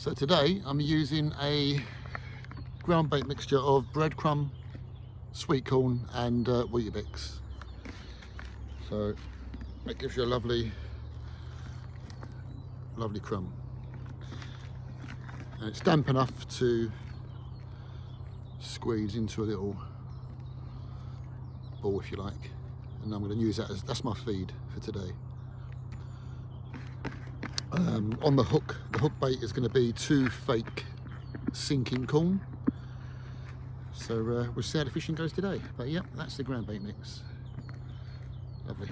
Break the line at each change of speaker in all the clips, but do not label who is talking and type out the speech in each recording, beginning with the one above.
So today I'm using a ground bait mixture of breadcrumb, sweet corn and Weetabix. So that gives you a lovely crumb. And it's damp enough to squeeze into a little ball if you like. And I'm going to use that as, that's my feed for today. On the hook bait is going to be 2 fake sinking corn. So we'll see how the fishing goes today. But yeah, that's the ground bait mix. Lovely.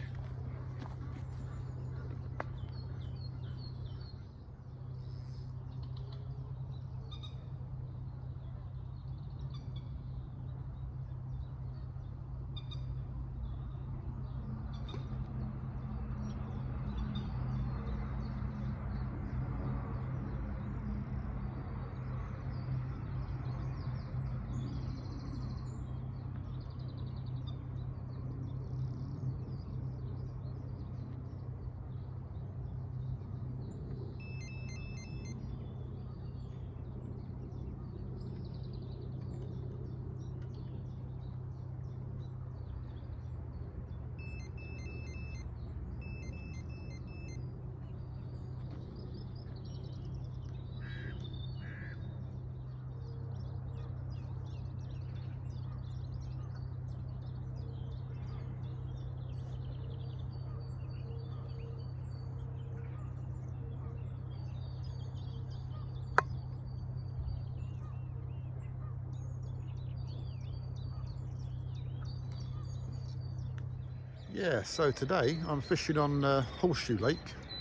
Yeah, so today I'm fishing on Horseshoe Lake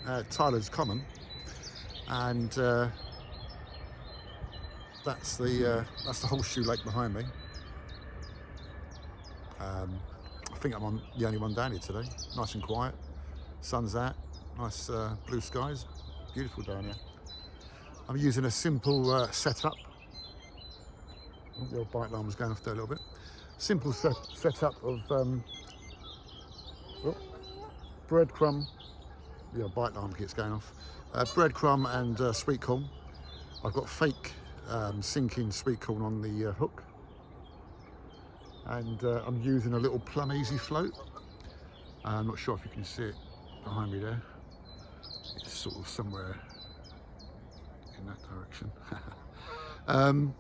at Tyler's Common, and that's the Horseshoe Lake behind me. I think I'm the only one down here today. Nice and quiet, sun's out, nice blue skies, beautiful down here. I'm using a simple setup. Oh, the old bite line was going off there a little bit. Simple setup of breadcrumb. Yeah, bite line keeps going off. Breadcrumb and sweet corn. I've got fake sinking sweet corn on the hook, and I'm using a little Plum Easy float. I'm not sure if you can see it behind me there. It's sort of somewhere in that direction.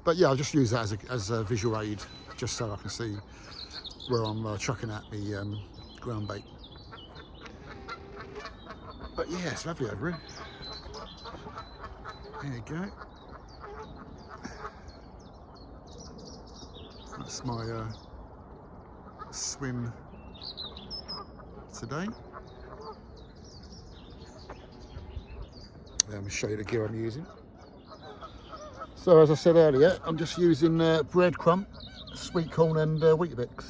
But yeah, I'll just use that as a visual aid, just so I can see where I'm chucking at the ground bait. But yeah, it's lovely over here. There you go. That's my swim today. Let me show you the gear I'm using. So as I said earlier, I'm just using breadcrumb, sweet corn and Weetabix.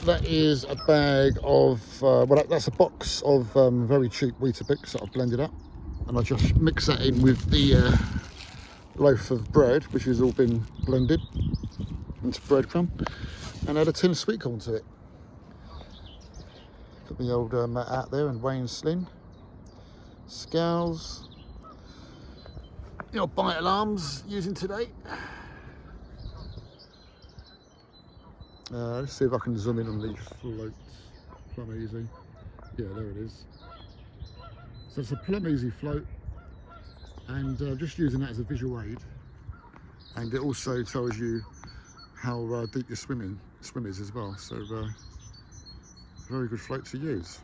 That is a bag of, that's a box of very cheap Weetabix that I've blended up. And I just mix that in with the loaf of bread, which has all been blended into breadcrumb, and add a tin of sweet corn to it. Got the old mat out there and Wayne Slin. Scales. The old bite alarms using today. Let's see if I can zoom in on these floats. Plum Easy. Yeah, there it is. So it's a Plum Easy float, and just using that as a visual aid. And it also tells you how deep your swim is as well. So very good float to use.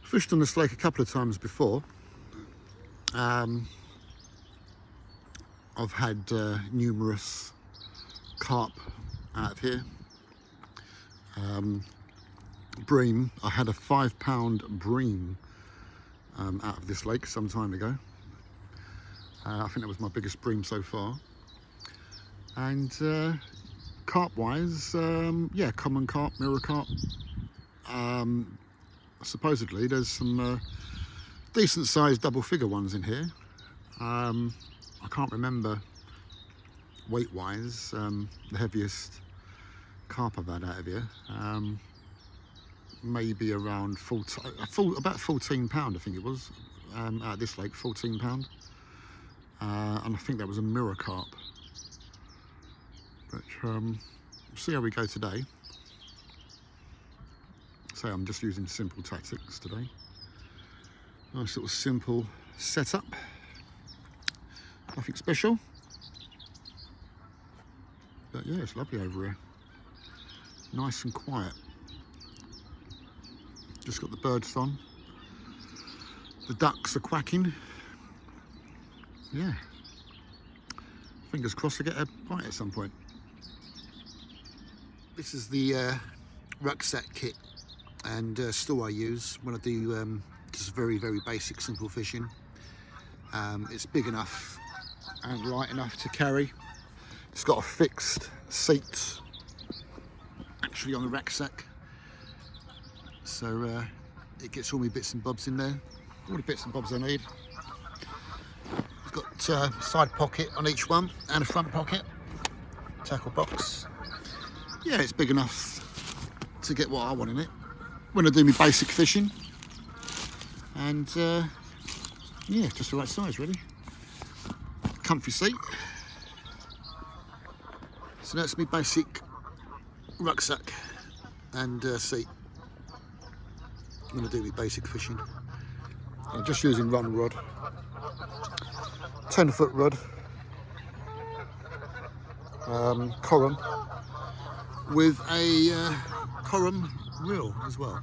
Fished on this lake a couple of times before. I I've had numerous carp out of here. Bream, I had a 5-pound bream out of this lake some time ago. I think that was my biggest bream so far. And carp wise, yeah, common carp, mirror carp. Supposedly there's some decent sized double figure ones in here. I can't remember weight wise the heaviest carp I've had out of here. Maybe around about 14 pound, I think it was, out of this lake, 14 pound. And I think that was a mirror carp. But we'll see how we go today. So I'm just using simple tactics today. Nice little simple setup. Nothing special. But yeah, it's lovely over here. Nice and quiet. Just got the birds on. The ducks are quacking. Yeah. Fingers crossed to get a bite at some point. This is the rucksack kit and store I use when I do just very basic simple fishing. It's big enough and light enough to carry. It's got a fixed seat actually on the rucksack, so it gets all my bits and bobs in there, all the bits and bobs I need. It's got a side pocket on each one and a front pocket, tackle box. Yeah, it's big enough to get what I want in it when I do my basic fishing, and yeah, just the right size really. Comfy seat. So that's my basic rucksack and seat when I do my basic fishing. I'm just using run rod, 10-foot rod, coram, with a coram reel as well.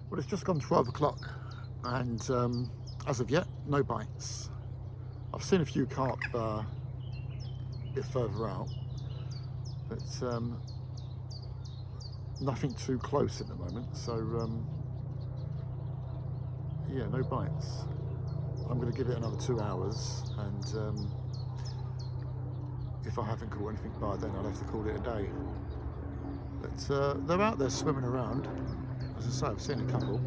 Well, it's just gone 12 o'clock and as of yet, no bites. I've seen a few carp a bit further out, but nothing too close at the moment, so yeah, no bites. I'm going to give it another 2 hours, and if I haven't caught anything by then, I'll have to call it a day. But they're out there swimming around. As I say, I've seen a couple,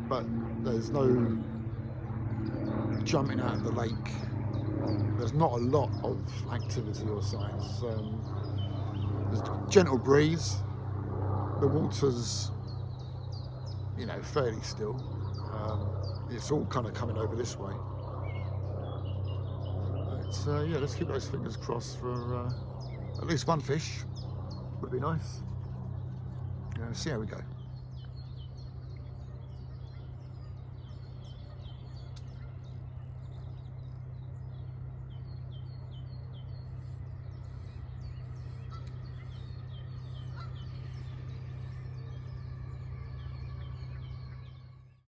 but there's no jumping out of the lake. There's not a lot of activity or signs. There's a gentle breeze. The water's, you know, fairly still. It's all kind of coming over this way. But yeah, let's keep those fingers crossed for at least one fish. Would be nice. See how we go.